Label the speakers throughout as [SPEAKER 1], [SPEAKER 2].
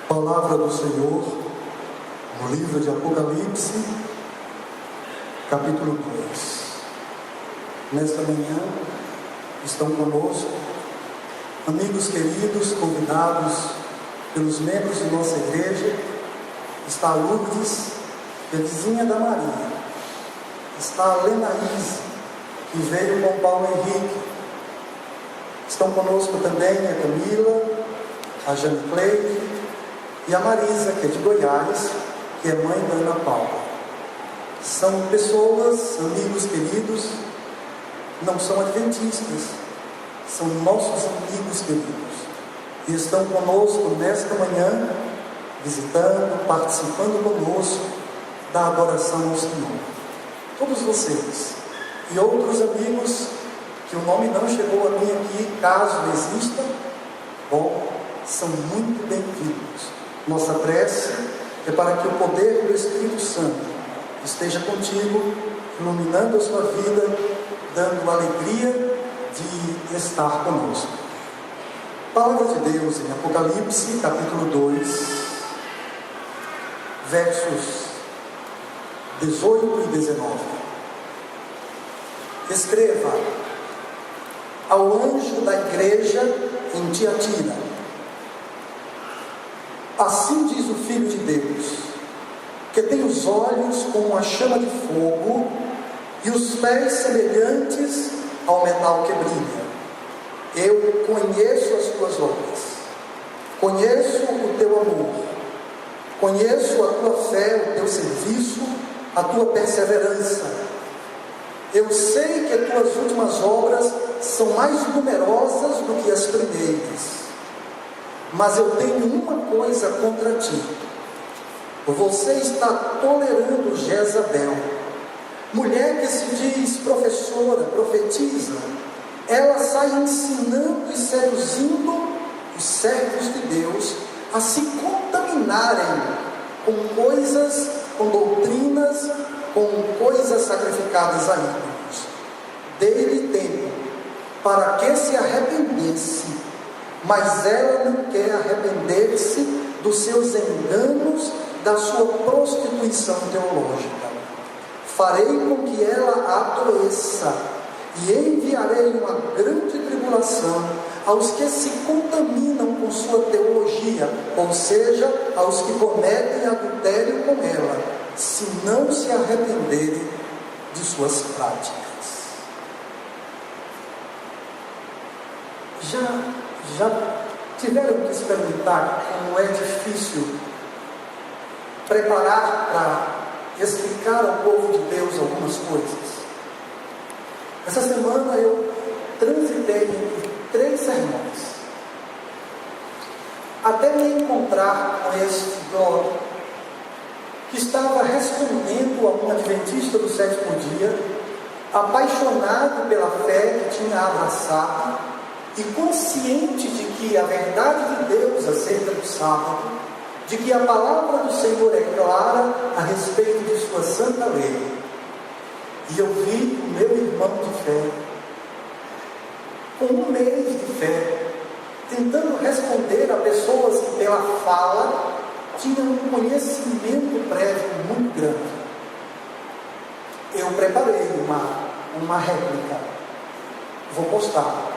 [SPEAKER 1] Palavra do Senhor, no livro de Apocalipse, capítulo 2. Nesta manhã estão conosco amigos queridos, convidados pelos membros de nossa igreja. Está a Lourdes, que é vizinha da Maria. Está a Lenaíse, que veio com Paulo Henrique. Estão conosco também a Camila, a Jane Cleide e a Marisa, que é de Goiás, que é mãe da Ana Paula. São pessoas, amigos queridos, não são adventistas, são nossos amigos queridos, e estão conosco nesta manhã, visitando, participando conosco da adoração ao Senhor. Todos vocês e outros amigos que o nome não chegou a mim aqui, caso exista, bom, são muito bem-vindos. Nossa prece é para que o poder do Espírito Santo esteja contigo, iluminando a sua vida, dando alegria de estar conosco. Palavra de Deus em Apocalipse, capítulo 2, versos 18 e 19. Escreva ao anjo da igreja em Tiatira: assim diz o Filho de Deus, que tem os olhos como uma chama de fogo e os pés semelhantes ao metal que brilha. Eu conheço as tuas obras, conheço o teu amor, conheço a tua fé, o teu serviço, a tua perseverança. Eu sei que as tuas últimas obras são mais numerosas do que as primeiras. Mas eu tenho uma coisa contra ti: você está tolerando Jezabel, mulher que se diz professora, profetiza. Ela sai ensinando e seduzindo os servos de Deus a se contaminarem com doutrinas, com coisas sacrificadas a ídolos. Dei-lhe tempo para que se arrependesse, mas ela não quer arrepender-se dos seus enganos, da sua prostituição teológica. Farei com que ela adoeça e enviarei uma grande tribulação aos que se contaminam com sua teologia, ou seja, aos que cometem adultério com ela, se não se arrependerem de suas práticas. Já tiveram que experimentar como é difícil preparar para explicar ao povo de Deus algumas coisas? Essa semana eu transitei entre 3 sermões, até me encontrar com este blog, que estava respondendo a um adventista do 7º dia, apaixonado pela fé que tinha abraçado, e consciente de que a verdade de Deus acerca do sábado, de que a palavra do Senhor é clara a respeito de sua santa lei. E eu vi o meu irmão de fé, com 1 mês de fé, tentando responder a pessoas que pela fala tinham um conhecimento prévio muito grande. Eu preparei uma réplica, vou postar.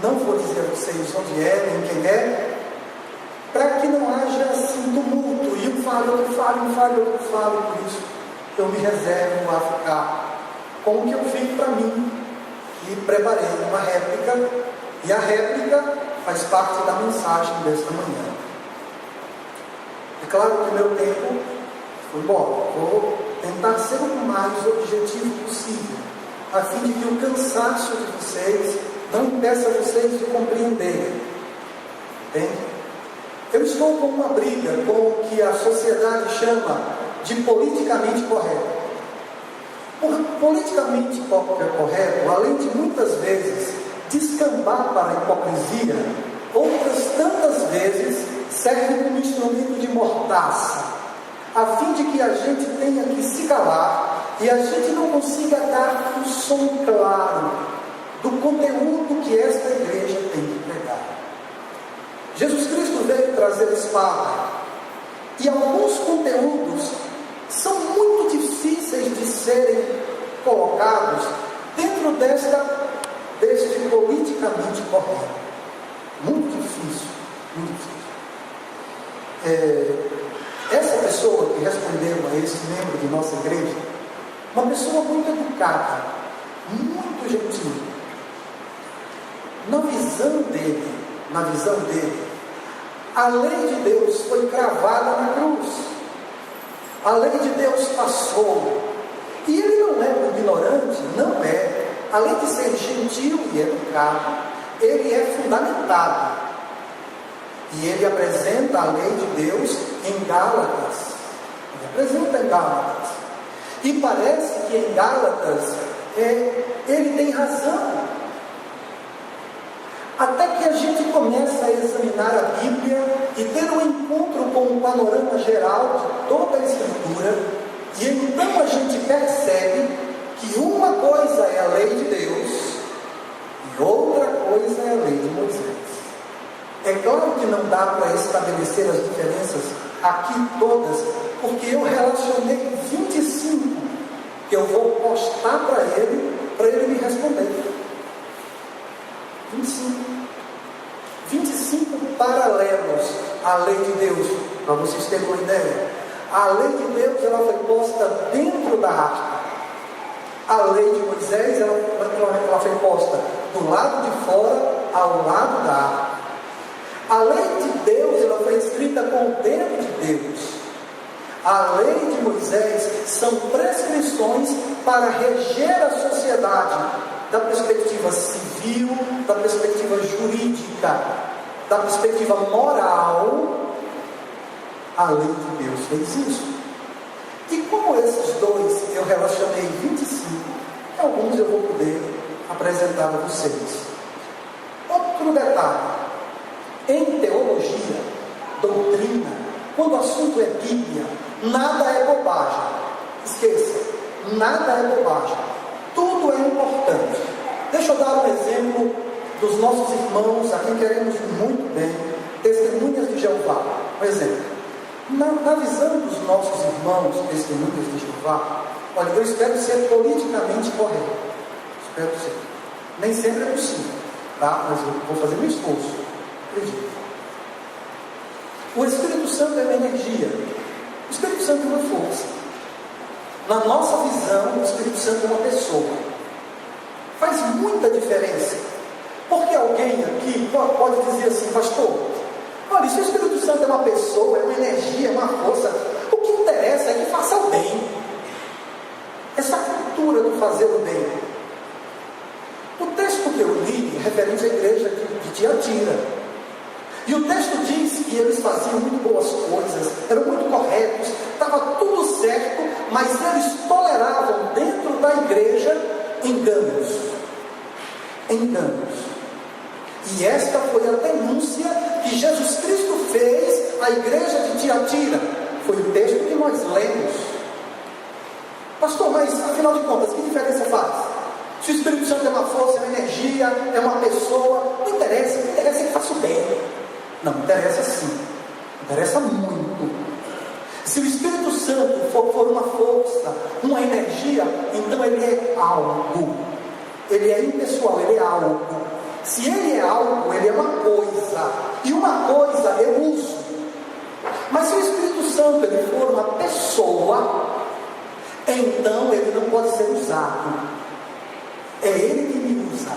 [SPEAKER 1] Não vou dizer a vocês onde é, nem quem é, para que não haja assim tumulto, e um fala, outro fala, por isso eu me reservo a ficar com o que eu fiz para mim, e preparei uma réplica, e a réplica faz parte da mensagem desta manhã. É claro que o meu tempo foi embora, vou tentar ser o mais objetivo possível, a fim de que o cansaço de vocês não impeça vocês de compreenderem. Entende? Eu estou com uma briga com o que a sociedade chama de politicamente correto. Por politicamente correto, além de muitas vezes descambar para a hipocrisia, outras tantas vezes serve como instrumento de mordaça, a fim de que a gente tenha que se calar e a gente não consiga dar um som claro do conteúdo que esta igreja tem que pregar. Jesus Cristo veio trazer espada. E alguns conteúdos são muito difíceis de serem colocados dentro deste politicamente correto. Muito difícil, muito difícil. Essa pessoa que respondeu a esse membro de nossa igreja, uma pessoa muito educada, muito gentil. Na visão dele, a lei de Deus foi cravada na cruz. A lei de Deus passou. E ele não é um ignorante, não é. Além de ser gentil e educado, ele é fundamentado. E ele apresenta a lei de Deus em Gálatas. E parece que em Gálatas ele tem razão. Até que a gente começa a examinar a Bíblia e ter um encontro com o panorama geral de toda a Escritura, e então a gente percebe que uma coisa é a lei de Deus e outra coisa é a lei de Moisés. É claro que não dá para estabelecer as diferenças aqui todas, porque eu relacionei 25 que eu vou postar para ele me responder. 25 paralelos à lei de Deus, para vocês terem uma ideia. A lei de Deus ela foi posta dentro da arca. A lei de Moisés ela foi posta do lado de fora ao lado da arca. A lei de Deus ela foi escrita com o dedo de Deus. A lei de Moisés são prescrições para reger a sociedade da perspectiva civil, da perspectiva jurídica, da perspectiva moral. A lei de Deus fez isso. E como esses dois eu relacionei 25, alguns eu vou poder apresentar a vocês. Outro detalhe: em teologia, doutrina, quando o assunto é Bíblia, nada é bobagem. Esqueça, nada é bobagem. Tudo é importante. Deixa eu dar um exemplo dos nossos irmãos, a quem queremos muito bem, testemunhas de Jeová. Um exemplo. Na visão dos nossos irmãos, testemunhas de Jeová, olha, eu espero ser politicamente correto. Espero ser. Nem sempre é possível, tá? Mas eu vou fazer um esforço. Acredito. O Espírito Santo é uma energia. O Espírito Santo é uma força. Na nossa visão, o Espírito Santo é uma pessoa. Faz muita diferença. Porque alguém aqui pode dizer assim: pastor, olha, se o Espírito Santo é uma pessoa, é uma energia, é uma força, o que interessa é que faça o bem. Essa cultura do fazer o bem. O texto que eu li é referente à igreja de Tiatira. E o texto diz que eles faziam muito boas coisas, eram muito corretos, estava tudo certo, mas eles toleravam dentro da igreja enganos. E esta foi a denúncia que Jesus Cristo fez à igreja de Tiatira. Foi o texto que nós lemos. Pastor, mas afinal de contas, que diferença faz? Se o Espírito Santo é uma força, é uma energia, é uma pessoa, não interessa, o que interessa é que faça o bem. Não, interessa sim, interessa muito. Se o Espírito Santo for uma força, uma energia, então ele é algo. Ele é impessoal, ele é algo. Se ele é algo, ele é uma coisa. E uma coisa eu uso. Mas se o Espírito Santo ele for uma pessoa, então ele não pode ser usado. É ele que me usa.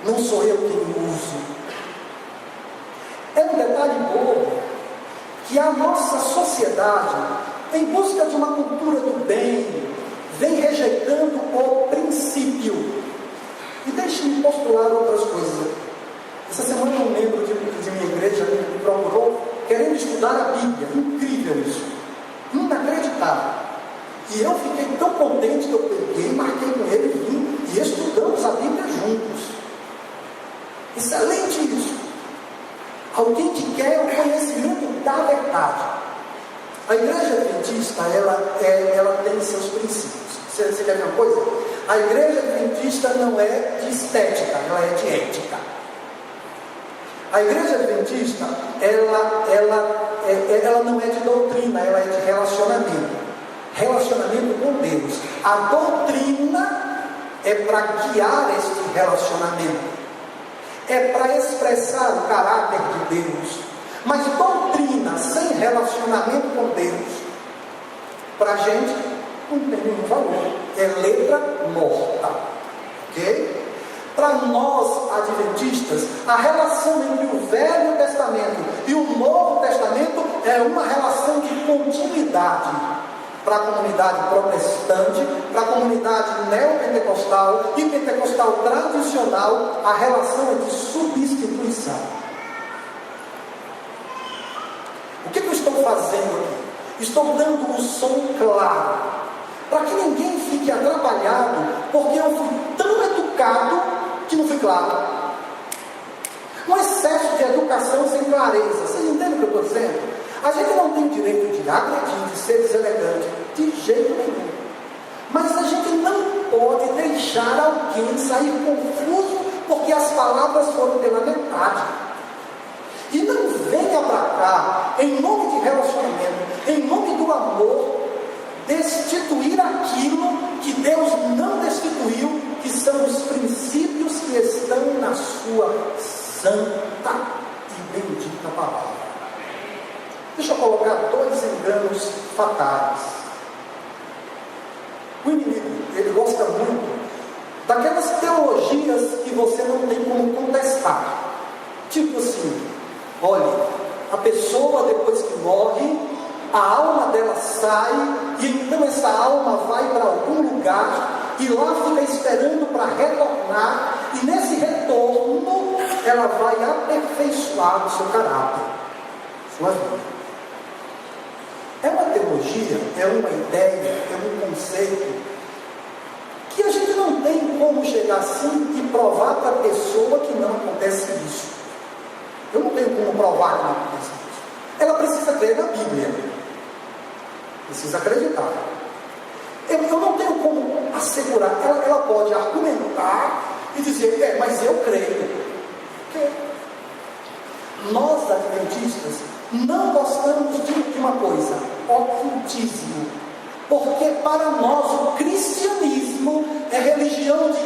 [SPEAKER 1] Não sou eu que me uso. É um detalhe bobo que a nossa sociedade, em busca de uma cultura do bem, vem rejeitando o princípio. E deixe-me postular outras coisas. Essa semana um membro de minha igreja me procurou querendo estudar a Bíblia. Incrível isso. Inacreditável. E eu fiquei tão contente que eu peguei, marquei com ele, vim e estudamos a Bíblia juntos. Excelente isso. Alguém que quer o conhecimento da verdade. A igreja adventista, ela tem seus princípios. Você quer ver uma coisa? A igreja adventista não é de estética, ela é de ética. A igreja adventista, ela não é de doutrina, ela é de relacionamento. Relacionamento com Deus. A doutrina é para guiar este relacionamento. É para expressar o caráter de Deus. Mas doutrina sem relacionamento com Deus, para a gente, não tem nenhum valor. É letra morta. Ok? Para nós, adventistas, a relação entre o Velho Testamento e o Novo Testamento é uma relação de continuidade. Para a comunidade protestante, para a comunidade neopentecostal e pentecostal tradicional, a relação é de substituição. O que eu estou fazendo aqui? Estou dando um som claro, para que ninguém fique atrapalhado, porque eu fui tão educado que não fui claro. Um excesso de educação sem clareza. Vocês entendem o que eu estou dizendo? A gente não tem o direito de agredir, de ser deselegante, de jeito nenhum. Mas a gente não pode deixar alguém sair confuso porque as palavras foram pela metade. E não venha para cá, em nome de relacionamento, em nome do amor, destituir aquilo que Deus não destituiu, que são os princípios que estão na sua santa e bendita palavra. Deixa eu colocar 2 enganos fatais. O inimigo, ele gosta muito daquelas teologias que você não tem como contestar. Tipo assim, olha, a pessoa depois que morre, a alma dela sai, e então essa alma vai para algum lugar, e lá fica esperando para retornar, e nesse retorno, ela vai aperfeiçoar o seu caráter, sua vida. É uma teologia, é uma ideia, é um conceito que a gente não tem como chegar assim e provar para a pessoa que não acontece isso. Eu não tenho como provar que não acontece isso. Ela precisa crer na Bíblia. Precisa acreditar. Eu não tenho como assegurar. Ela pode argumentar e dizer, mas eu creio. Que nós, adventistas, não gostamos de uma coisa, ocultismo, porque para nós o cristianismo é religião de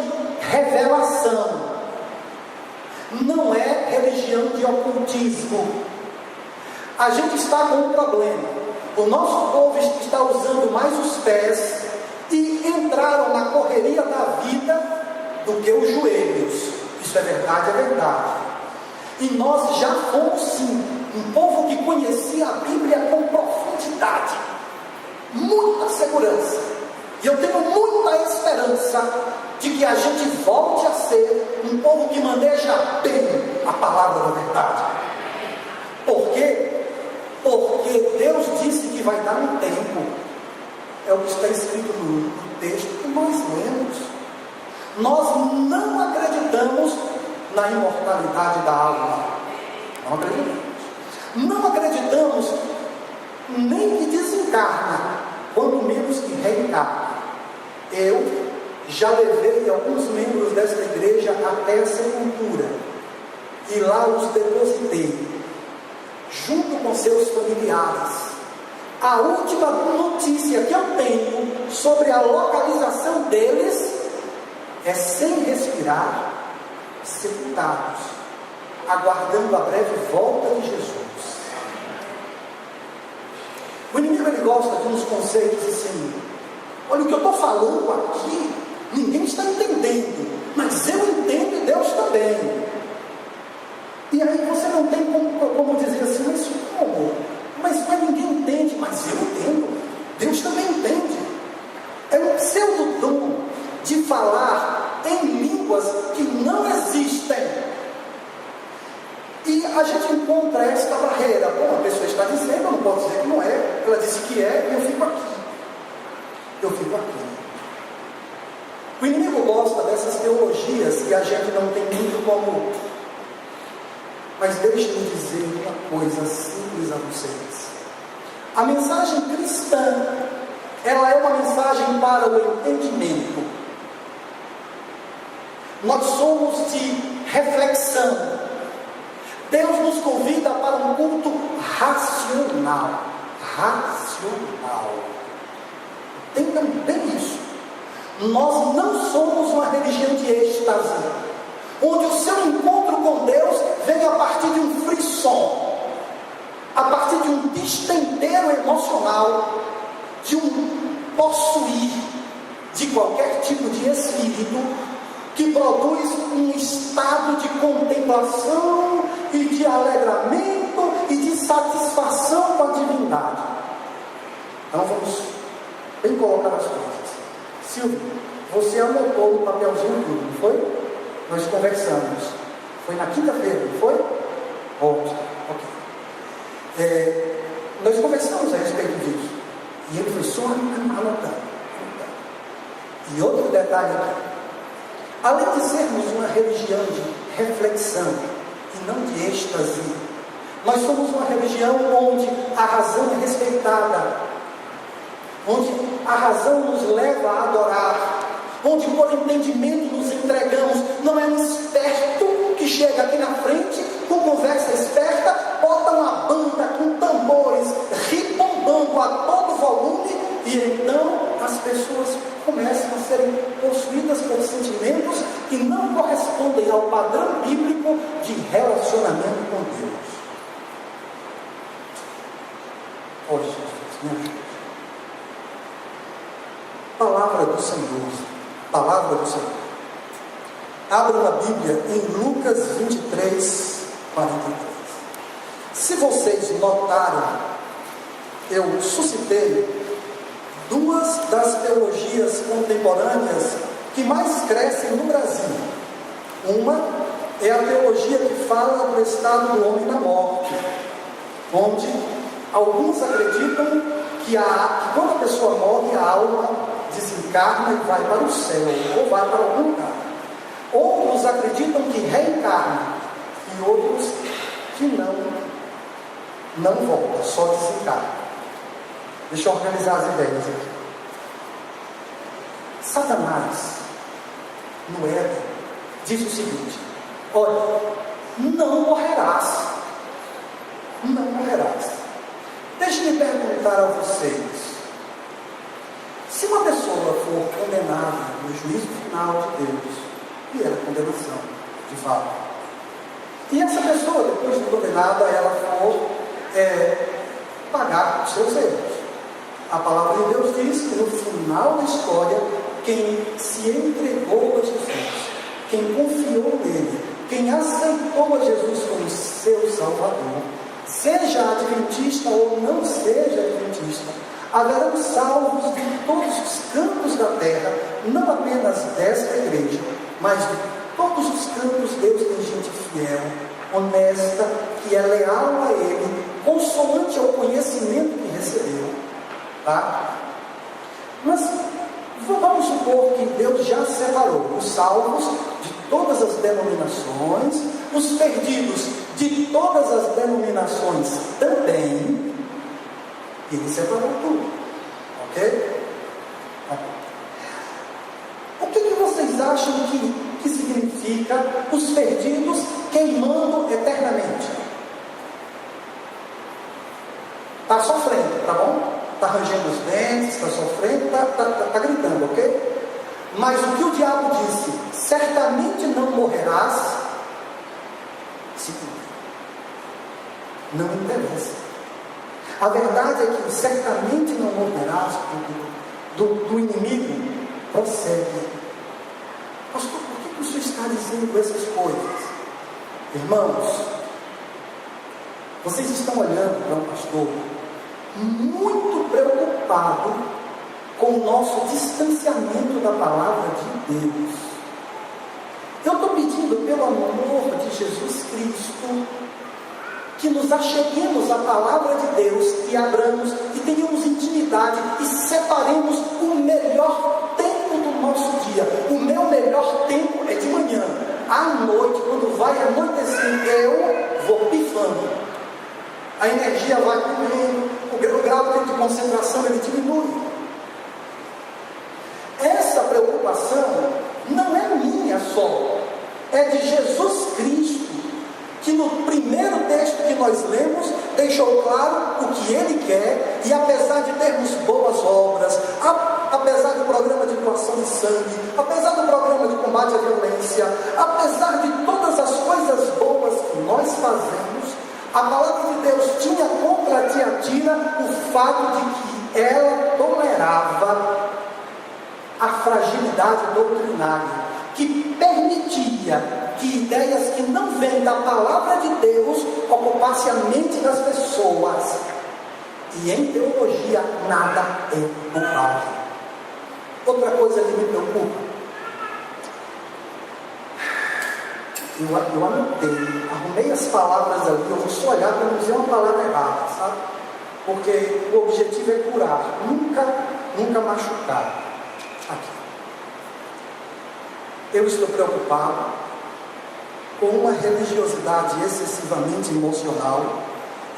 [SPEAKER 1] revelação, não é religião de ocultismo. A gente está com um problema, o nosso povo está usando mais os pés e entraram na correria da vida do que os joelhos. Isso é verdade, é verdade. E nós já fomos sim um povo que conhecia a Bíblia com profundidade, muita segurança, e eu tenho muita esperança de que a gente volte a ser um povo que maneja bem a palavra da verdade. Por quê? Porque Deus disse que vai dar um tempo, é o que está escrito no texto que nós lemos. Nós não acreditamos na imortalidade da alma, não acreditamos. Não acreditamos nem que desencarna, quando menos que reencarna. Eu já levei alguns membros desta igreja até a sepultura, e lá os depositei, junto com seus familiares. A última notícia que eu tenho sobre a localização deles é sem respirar, sepultados, aguardando a breve volta de Jesus. O inimigo, ele gosta de uns conceitos assim, olha, o que eu estou falando aqui, ninguém está entendendo, mas eu entendo e Deus também. E aí você não tem como dizer assim, mas como? Mas ninguém entende, mas eu entendo, Deus também entende. É um pseudodom de falar em línguas que não existem. E a gente encontra esta barreira. Bom, a pessoa está dizendo, eu não posso dizer que não é. Ela disse que é, e eu fico aqui. Eu fico aqui. O inimigo gosta dessas teologias que a gente não tem muito como. Mas deixe-me dizer uma coisa simples a vocês. A mensagem cristã, ela é uma mensagem para o entendimento. Nós somos de reflexão. Deus nos convida para um culto racional. Racional. Entendam bem isso. Nós não somos uma religião de êxtase, onde o seu encontro com Deus vem a partir de um frisson, a partir de um destempero emocional, de um possuir de qualquer tipo de espírito que produz um estado de contemplação e de alegramento e de satisfação com a divindade. Então vamos bem colocar as coisas. Silvio, você anotou no papelzinho tudo, não foi? Nós conversamos. Foi na quinta-feira, não foi? Ótimo, ok. Nós conversamos a respeito disso. E ele foi só anotando. E outro detalhe aqui. Além de sermos uma religião de reflexão e não de êxtase, nós somos uma religião onde a razão é respeitada, onde a razão nos leva a adorar, onde por entendimento nos entregamos. Não é um esperto que chega aqui na frente com conversa esperta, bota uma banda com tambores ribombando a todo volume, e então as pessoas começam a serem possuídas por sentimentos que não correspondem ao padrão bíblico de relacionamento com Deus. Oh Jesus, me ajude. Palavra do Senhor. Palavra do Senhor. Abra na Bíblia em Lucas 23, 43. Se vocês notarem, eu suscitei duas das teologias contemporâneas que mais crescem no Brasil. Uma é a teologia que fala do estado do homem na morte, onde alguns acreditam que quando a pessoa morre, a alma desencarna e vai para o céu, ou vai para algum lugar. Outros acreditam que reencarna, e outros que não volta, só desencarna. Deixa eu organizar as ideias aqui. Satanás, no Éden, diz o seguinte: olha, não morrerás. Não morrerás. Deixe-me perguntar a vocês: se uma pessoa for condenada no juízo final de Deus, e era condenação, de fato, e essa pessoa, depois de condenada, ela for pagar os seus erros, a palavra de Deus diz que no final da história, quem se entregou a Jesus, quem confiou nele, quem aceitou a Jesus como seu Salvador, seja adventista ou não seja adventista, haverão salvos de todos os cantos da terra, não apenas desta igreja, mas de todos os cantos. Deus tem gente fiel, honesta, que é leal a Ele, consoante ao conhecimento que recebeu. Tá? Mas vamos supor que Deus já separou os salvos de todas as denominações, os perdidos de todas as denominações também. Ele separou tudo, ok? O que vocês acham que significa os perdidos queimando eternamente? Está sofrendo, tá bom? Está rangendo os dentes, está sofrendo, está gritando, ok? Mas o que o diabo disse, certamente não morrerás, se não interessa. A verdade é que certamente não morrerás do inimigo prossegue. Pastor, por que o senhor está dizendo essas coisas? Irmãos, vocês estão olhando para um pastor muito preocupado com o nosso distanciamento da palavra de Deus. Eu estou pedindo, pelo amor de Jesus Cristo, que nos acheguemos à palavra de Deus e abramos e tenhamos intimidade e separemos o melhor tempo do nosso dia. O meu melhor tempo é de manhã. À noite, quando vai anoitecer, eu vou pifando. A energia vai comendo, o grau de concentração ele diminui. Essa preocupação não é minha só, é de Jesus Cristo, que no primeiro texto que nós lemos, deixou claro o que Ele quer, e apesar de termos boas obras, apesar do programa de doação de sangue, apesar do programa de combate à violência, apesar de todas as coisas boas que nós fazemos, a palavra de Deus tinha contra Tiatira o fato de que ela tolerava a fragilidade doutrinária, que permitia que ideias que não vêm da palavra de Deus ocupassem a mente das pessoas. E em teologia nada é bobagem. Outra coisa que me preocupa, eu anotei, arrumei as palavras ali, eu vou só olhar para não dizer uma palavra errada, sabe? Porque o objetivo é curar, nunca machucar. Aqui. Eu estou preocupado com uma religiosidade excessivamente emocional,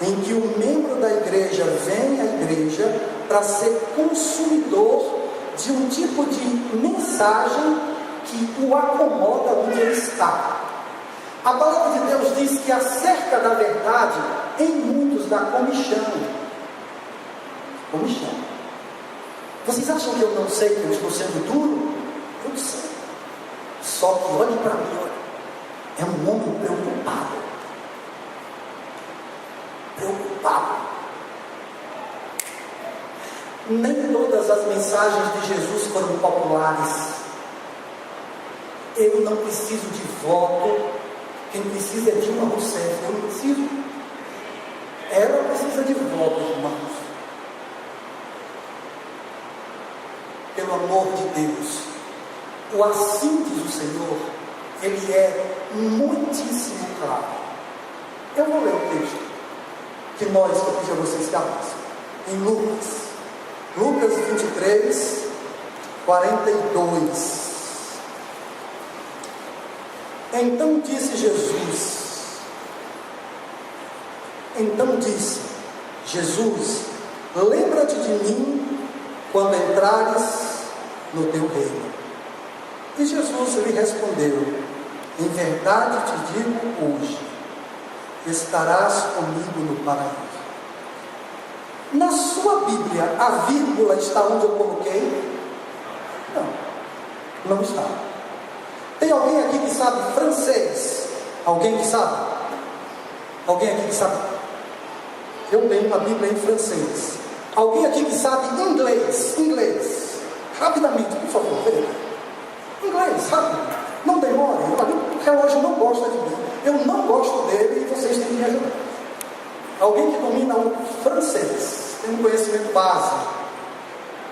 [SPEAKER 1] em que o membro da igreja vem à igreja para ser consumidor de um tipo de mensagem que o acomoda onde ele está. A palavra de Deus diz que acerca da verdade, em muitos dá comichão. Comichão. Vocês acham que eu não sei que eu estou sendo duro? Eu sei. Só que olhe para mim, olha. É um homem preocupado. Preocupado. Nem todas as mensagens de Jesus foram populares. Eu não preciso de voto. Quem precisa é Dilma Rousseff. Eu não preciso. Ela precisa de voto, irmãos. Pelo amor de Deus, o assim diz o Senhor, ele é muitíssimo claro. Eu vou ler o texto que eu pedi a vocês que abrissem, em Lucas 23, 42. Então disse Jesus, lembra-te de mim quando entrares no teu reino. E Jesus lhe respondeu, em verdade te digo hoje, estarás comigo no paraíso. Na sua Bíblia, a vírgula está onde eu coloquei? Não está. Tem alguém aqui que sabe francês? Alguém que sabe? Alguém aqui que sabe? Eu tenho uma Bíblia em francês. Alguém aqui que sabe inglês? Rapidamente, por favor, veja. Inglês, rápido. Não demore. O relógio não gosta de mim. Eu não gosto dele e vocês têm que me ajudar. Alguém que domina o francês, tem um conhecimento básico.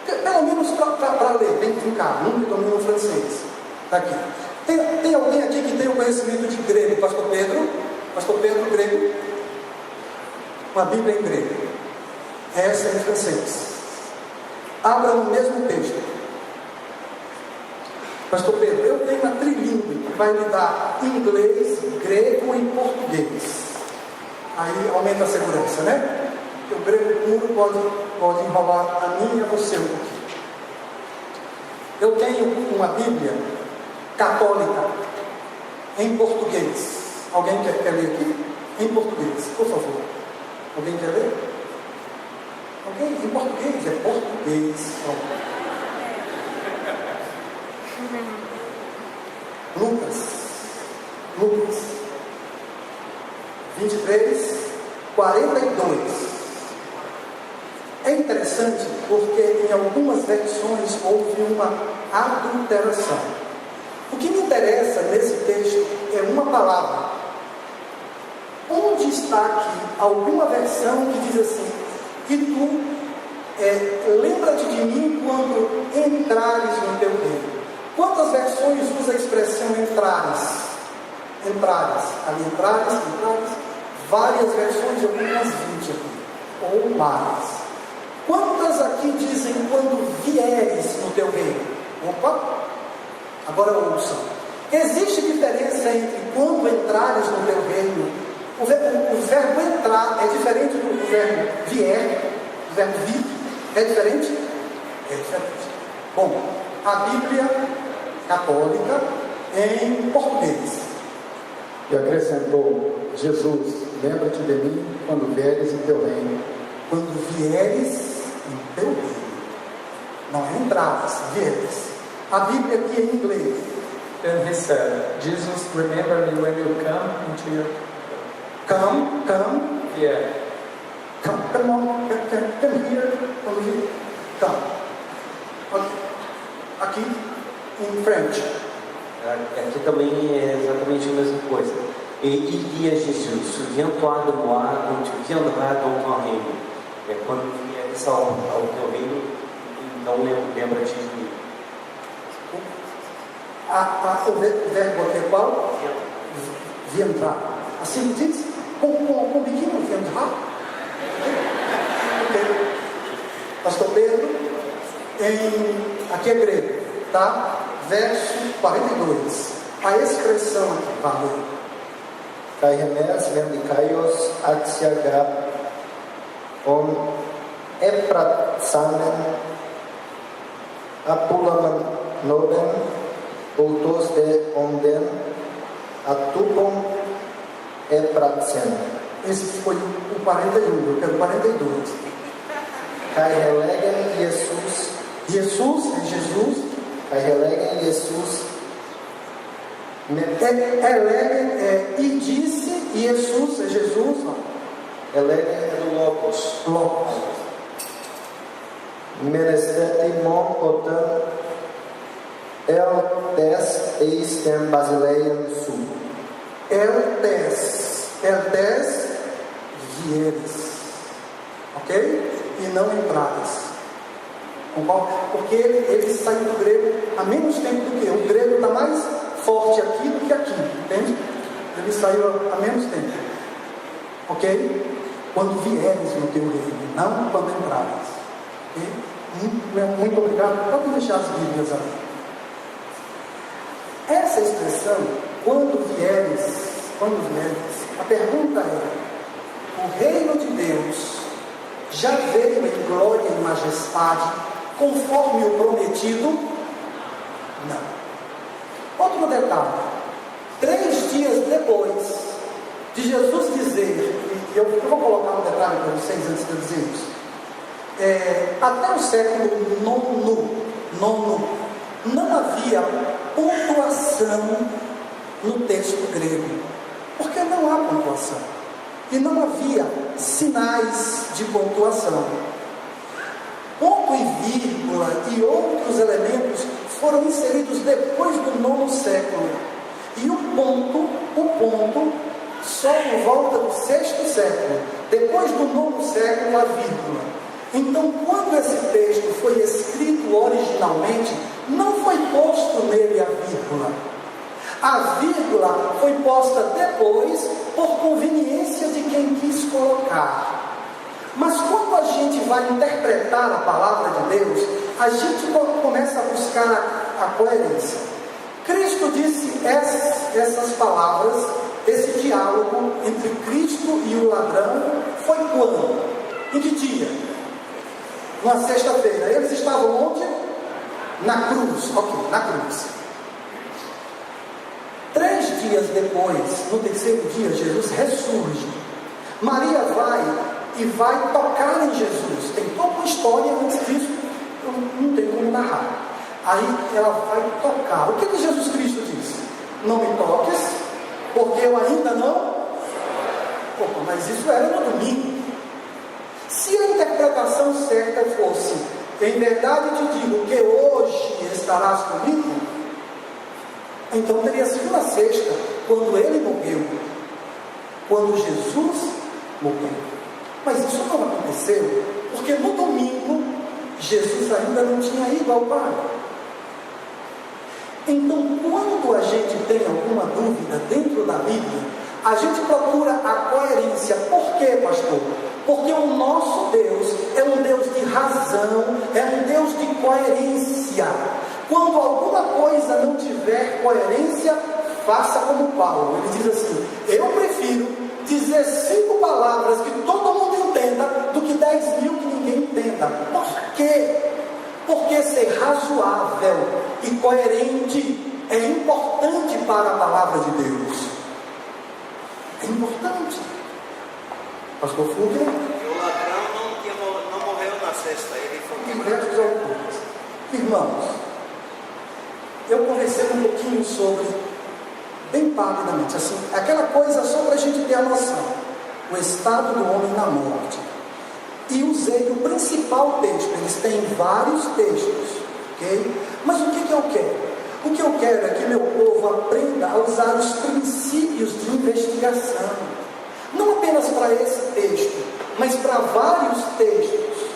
[SPEAKER 1] Pelo menos para ler, bem trincar. Nunca domina o francês. Está aqui. Tem alguém aqui que tem o conhecimento de grego? Pastor Pedro, grego? Uma Bíblia em grego. Essa é em francês. Abra no mesmo texto. Pastor Pedro, eu tenho uma trilingue que vai lhe dar inglês, grego e português. Aí aumenta a segurança, né? Porque o grego puro pode enrolar a mim e a você um pouquinho. Eu tenho uma Bíblia católica em português. Alguém quer ler aqui? Em português, por favor. Alguém quer ler? Alguém? Em português? É português. Lucas 23, 42. É interessante porque em algumas versões houve uma adulteração. O que me interessa nesse texto é uma palavra. Onde está aqui alguma versão que diz assim, que tu lembra-te de mim quando entrares no teu reino? Quantas versões usa a expressão entrares? Ali entrares. Várias versões, eu tenho umas 20 aqui, ou mais. Quantas aqui dizem quando vieres no teu reino? Opa! Agora ouçam. Existe diferença entre quando entrares no teu reino? O verbo entrar é diferente do verbo vier, do verbo vir. É diferente? É diferente. Bom, a Bíblia católica em português.
[SPEAKER 2] E acrescentou: Jesus, lembra-te de mim quando vieres em teu reino.
[SPEAKER 1] Quando vieres em teu reino. Não é entradas, vieres. A Bíblia aqui é em inglês.
[SPEAKER 3] Then he said, Jesus, remember me when you come into your...
[SPEAKER 1] Come.
[SPEAKER 3] Yeah.
[SPEAKER 1] Come on, come here, come. Okay. Aqui, em French.
[SPEAKER 4] Aqui também é exatamente a mesma coisa. Et il dit à Jésus, souviens-toi de moi quand tu viendras dans ton reino. É quando vieres ao teu reino, então lembra-te de mim.
[SPEAKER 1] O verbo aqui é qual? Viendra. Assim diz? Com biquinho, viendra? Ok. Pastor Pedro, aqui é grego, tá? Verso 42. A expressão aqui, valeu.
[SPEAKER 2] Kai hemes vendikaios axiagap on epratsanen apulaman noden autos de onden atupon epratsen.
[SPEAKER 1] Esse foi o 41, eu quero 42.
[SPEAKER 2] Kai helegen Jesus
[SPEAKER 1] é Jesus.
[SPEAKER 2] Kai helegen Jesus
[SPEAKER 1] E disse, e Jesus é Jesus,
[SPEAKER 2] helegen é do Logos.
[SPEAKER 1] Logos.
[SPEAKER 2] Menestete mon otan eltes eistem basileiam sum.
[SPEAKER 1] Eltes vieres, ok? E não entradas. Porque ele saiu do grego há menos tempo do que eu. O grego está mais forte aqui do que aqui, entende? Ele saiu há menos tempo, ok? Quando vieres no teu reino, não quando entrares. Okay? Muito obrigado. Pode deixar as Bíblias ali. Essa expressão, quando vieres, a pergunta é: o reino de Deus já veio em glória e majestade, conforme o prometido? Não. Outro detalhe: 3 dias depois de Jesus dizer, e eu vou colocar um detalhe para vocês antes de eu dizer isso, até o século IX, não havia pontuação no texto grego, porque não há pontuação, e não havia sinais de pontuação. Ponto e vírgula e outros elementos foram inseridos depois do 9º século, e o ponto só por volta do 6º século. Depois do 9º século, a vírgula. Então, quando esse texto foi escrito originalmente, não foi posto nele a vírgula. A vírgula foi posta depois por conveniência de quem quis colocar. Mas quando a gente vai interpretar a palavra de Deus, a gente começa a buscar a coerência. Cristo disse essas palavras, esse diálogo entre Cristo e o ladrão, foi quando? Em que dia? Numa sexta-feira. Eles estavam onde? Na cruz. Ok, na cruz. 3 dias depois, no 3º dia, Jesus ressurge. Maria vai tocar em Jesus. Tem toda uma história antes disso, não tem como narrar. Aí ela vai tocar. O que Jesus Cristo disse? Não me toques, porque eu ainda não. Opa, mas isso era no domingo. Se a interpretação certa fosse: em verdade te digo que hoje estarás comigo, então teria sido na sexta, quando ele morreu, quando Jesus morreu. Mas isso não aconteceu, porque no domingo Jesus ainda não tinha ido ao Pai. Então, quando a gente tem alguma dúvida dentro da Bíblia, a gente procura a coerência. Por quê, pastor? Porque o nosso Deus é um Deus de razão, é um Deus de coerência. Quando alguma coisa não tiver coerência, faça como Paulo. Ele diz assim: eu prefiro dizer 5 palavras que todo mundo entenda do que 10.000 que ninguém entenda. Por quê? Porque ser razoável e coerente é importante para a palavra de Deus. É importante. Pastor Fúvio?
[SPEAKER 5] O ladrão não morreu na cesta, ele foi
[SPEAKER 1] Ingressos ocultos. Irmãos, eu conversei um pouquinho sobre, bem rapidamente, assim, aquela coisa só para a gente ter a noção, o estado do homem na morte. E usei o principal texto, eles têm vários textos, ok? Mas o que eu quero? O que eu quero é que meu povo aprenda a usar os princípios de investigação. Não apenas para esse texto, mas para vários textos.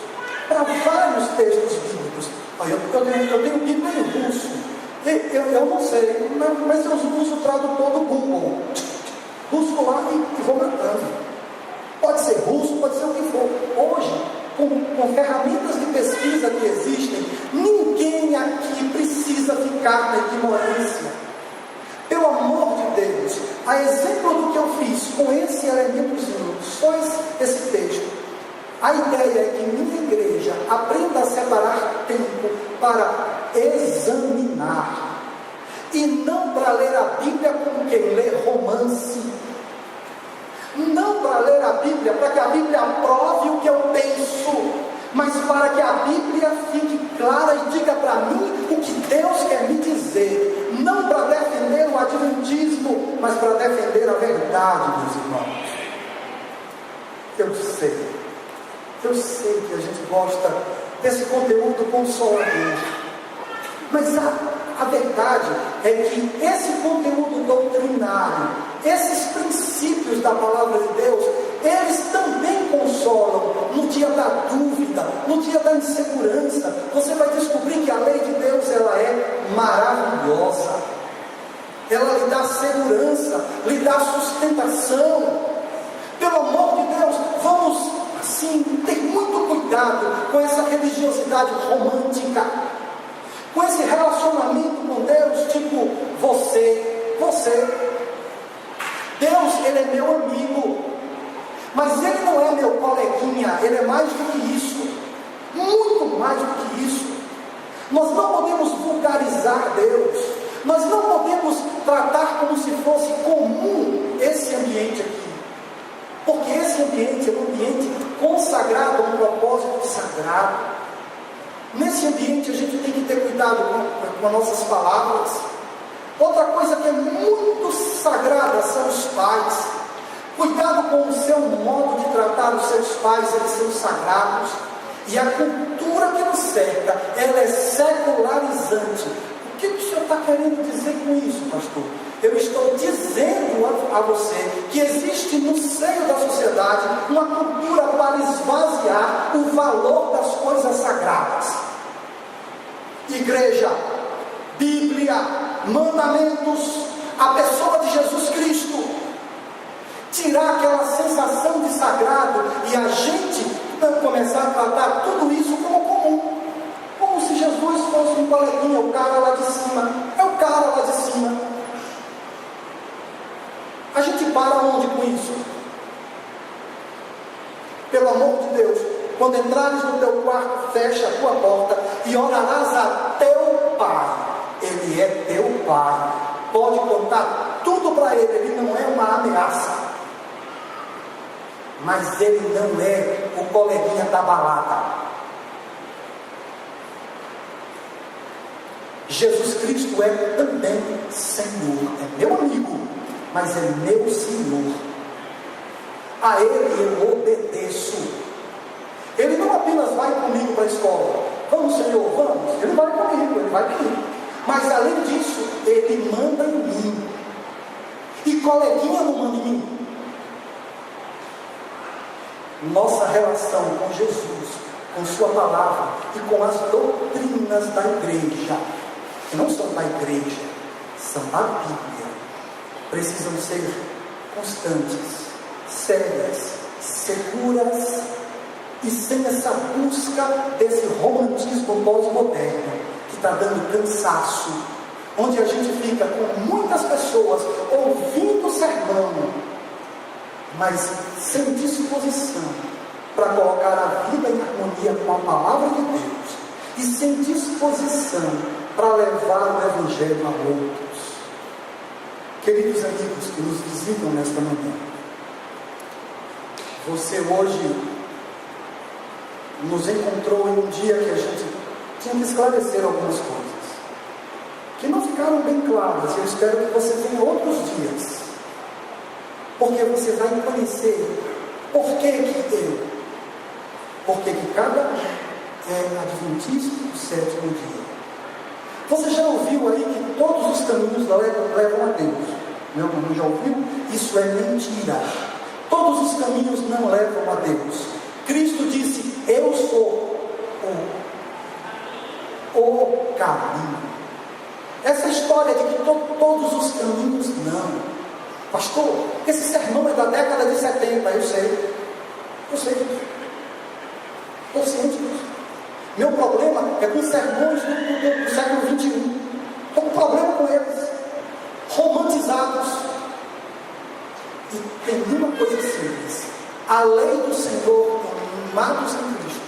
[SPEAKER 1] Para vários textos bíblicos. Eu tenho Bíblia em russo. Eu não sei, mas eu uso o tradutor do Google. Busco lá e vou matando. Pode ser russo, pode ser o que for. Hoje, com ferramentas de pesquisa que existem, ninguém aqui precisa ficar na ignorância. Pelo amor de Deus, a exemplo do que eu fiz com esse elementozinho, só esse texto, a ideia é que minha igreja aprenda a separar tempo para examinar, e não para ler a Bíblia como quem lê romance, não para ler a Bíblia para que a Bíblia aprove o que eu penso, mas para que a Bíblia fique clara e diga para mim o que Deus quer me dizer, não para defender o adventismo, mas para defender a verdade, meus irmãos. Eu sei que a gente gosta desse conteúdo consolador, mas a verdade é que esse conteúdo doutrinário, esses princípios da palavra de Deus, eles também consolam no dia da dúvida, no dia da insegurança. Você vai descobrir que a lei de Deus, ela é maravilhosa, ela lhe dá segurança, lhe dá sustentação. Pelo amor de Deus, vamos assim ter muito cuidado com essa religiosidade romântica, com esse relacionamento com Deus, tipo, você. Deus, Ele é meu amigo, mas Ele não é meu coleguinha, Ele é mais do que isso, muito mais do que isso. Nós não podemos vulgarizar Deus, nós não podemos tratar como se fosse comum esse ambiente aqui, porque esse ambiente é um ambiente consagrado a um propósito sagrado. Nesse ambiente a gente tem que ter cuidado com as nossas palavras. Outra coisa que é muito sagrada são os pais. Cuidado com o seu modo de tratar os seus pais, eles são sagrados. E a cultura que nos cerca, ela é secularizante. O que o senhor está querendo dizer com isso, pastor? Eu estou dizendo a você que existe no seio da sociedade uma cultura para esvaziar o valor das coisas sagradas. Igreja, Bíblia, mandamentos, a pessoa de Jesus Cristo. Tirar aquela sensação de sagrado e a gente começar a tratar tudo isso como comum. Como se Jesus fosse um coleguinha, o cara lá de cima. É o cara lá de cima. A gente para onde com isso? Pelo amor de Deus, quando entrares no teu quarto, fecha a tua porta e orarás a teu Pai. Ele é teu Pai. Pode contar tudo para Ele. Ele não é uma ameaça. Mas Ele não é o coleguinha da balada. Jesus Cristo é também Senhor. É meu amigo, mas é meu Senhor. A Ele eu obedeço. Ele não apenas vai comigo para a escola. Vamos, Senhor, vamos. Ele vai comigo, Ele vai comigo. Mas além disso, Ele manda em mim. E coleguinha não manda em mim. Nossa relação com Jesus, com Sua palavra e com as doutrinas da igreja, que não são da igreja, são da Bíblia, precisam ser constantes, sérias, seguras e sem essa busca desse romantismo pós-moderno que está dando cansaço, onde a gente fica com muitas pessoas ouvindo o sermão, mas sem disposição para colocar a vida em harmonia com a palavra de Deus e sem disposição para levar o Evangelho a outros. Queridos amigos que nos visitam nesta manhã, Você hoje nos encontrou em um dia que a gente tinha que esclarecer algumas coisas que não ficaram bem claras. Eu espero que você tenha outros dias, porque você vai conhecer por que cada um é adventista do sétimo dia. Você já ouviu aí que todos os caminhos levam a Deus? Meu irmão, já ouviu? Isso é mentira. Todos os caminhos não levam a Deus. Cristo disse: eu sou o caminho. Essa história de que todos os caminhos não. Pastor, esse sermão é da década de 70, eu sei disso. Estou ciente disso. Meu problema é com sermões do século XXI. Estou com problema com eles, romantizados. E tem uma coisa simples: a lei do Senhor, amados em Cristo,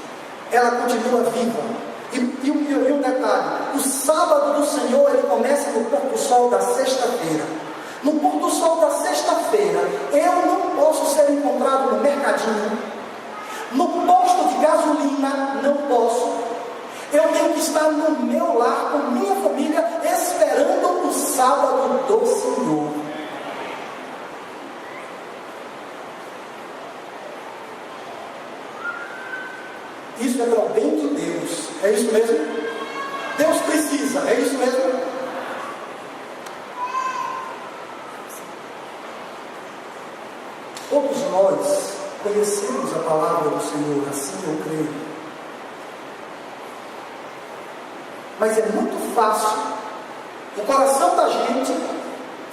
[SPEAKER 1] ela continua viva. E um detalhe: o sábado do Senhor, ele começa no pôr do sol da sexta-feira. No pôr do sol da sexta-feira, eu não posso ser encontrado no mercadinho, no posto de gasolina, não posso. Eu tenho que estar no meu lar, com minha família, esperando o sábado do Senhor. Isso é para o bem de Deus. É isso mesmo? Deus precisa, é isso mesmo? Todos nós conhecemos a palavra do Senhor, assim eu creio. Mas é muito fácil o coração da gente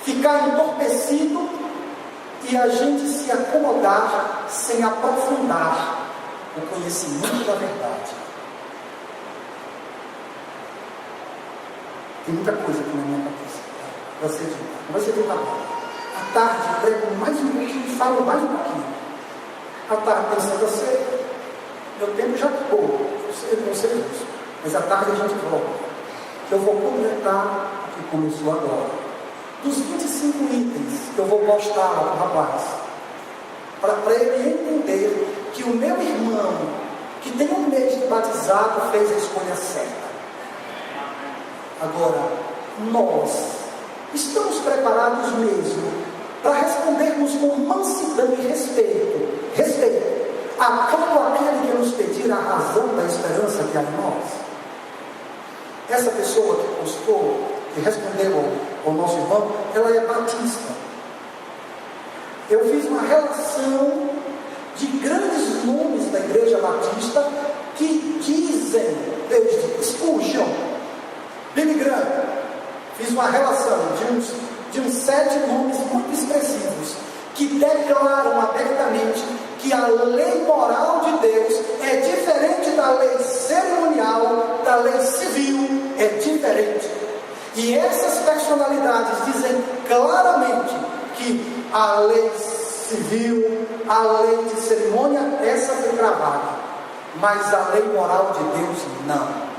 [SPEAKER 1] ficar entorpecido e a gente se acomodar sem aprofundar o conhecimento da verdade. Tem muita coisa aqui na minha cabeça. Você tem trabalho. À tarde eu prego mais um pouquinho e falo mais um pouquinho. À tarde tem Santa Ceia. Meu tempo já acabou. Eu sei disso. Mas à tarde a gente volta. Eu vou completar o que começou agora. Dos 25 itens que eu vou postar para o rapaz, para ele entender que o meu irmão, que tem um mês de batizado, fez a escolha certa. Agora, nós estamos preparados mesmo para respondermos com mansidão e respeito a todo aquele que nos pedir a razão da esperança que há em nós. Essa pessoa que postou, que respondeu ao nosso irmão, ela é batista. Eu fiz uma relação de grandes nomes da igreja batista que dizem, desde Spurgeon, Billy Graham. Fiz uma relação de uns 7 nomes muito expressivos que declaram abertamente que a lei moral de Deus é diferente da lei cerimonial, da lei civil, é diferente. E essas personalidades dizem claramente que a lei civil, a lei de cerimônia, essa foi gravada, mas a lei moral de Deus não.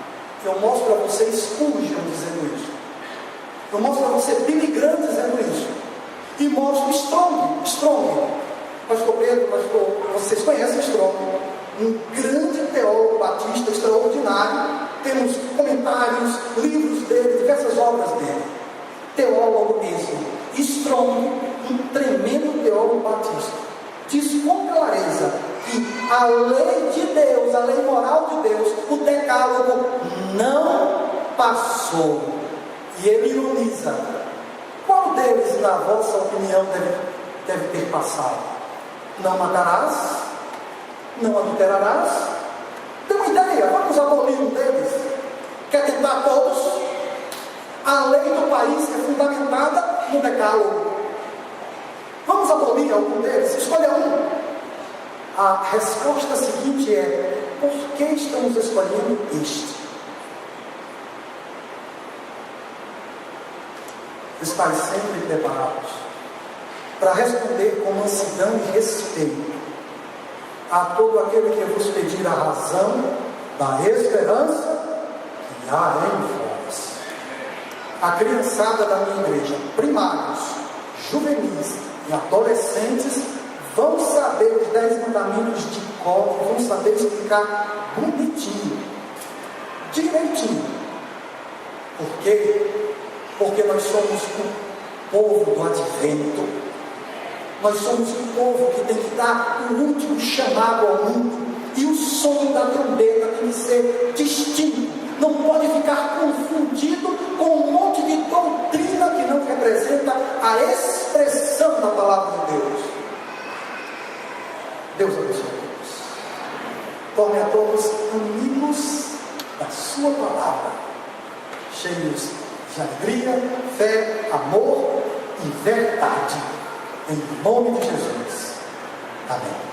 [SPEAKER 1] Eu mostro para vocês Spurgeon dizendo isso. Eu mostro para você Billy Graham dizendo isso. E mostro Strong. Pastor Pedro, vocês conhecem Strong, um grande teólogo batista extraordinário. Temos comentários, livros dele, diversas obras dele. Teólogo mesmo. Strong, um tremendo teólogo batista, diz com clareza que a lei de Deus, a lei moral de Deus, o decálogo não passou. E ele ironiza: qual deles, na vossa opinião, deve ter passado? Não matarás, não adulterarás. Tem uma ideia, vamos abolir um deles. Quer tentar todos? A lei do país é fundamentada no decálogo. Vamos abolir algum deles? Escolha um. A resposta seguinte é: por que estamos escolhendo este? Estais sempre preparados para responder com mansidão e respeito a todo aquele que vos pedir a razão da esperança que há em vós. A criançada da minha igreja, primários, juvenis e adolescentes, vão saber os 10 mandamentos de cor, vão saber explicar bonitinho, direitinho. Por quê? Porque nós somos o povo do advento. Nós somos o povo que tem que dar o último chamado ao mundo. E o som da trombeta tem que ser distinto. Não pode ficar confundido com um monte de doutrina que não representa a expressão da palavra de Deus. Deus abençoe a todos. Torne a todos amigos da sua palavra, cheios de alegria, fé, amor e verdade. Em nome de Jesus. Amém.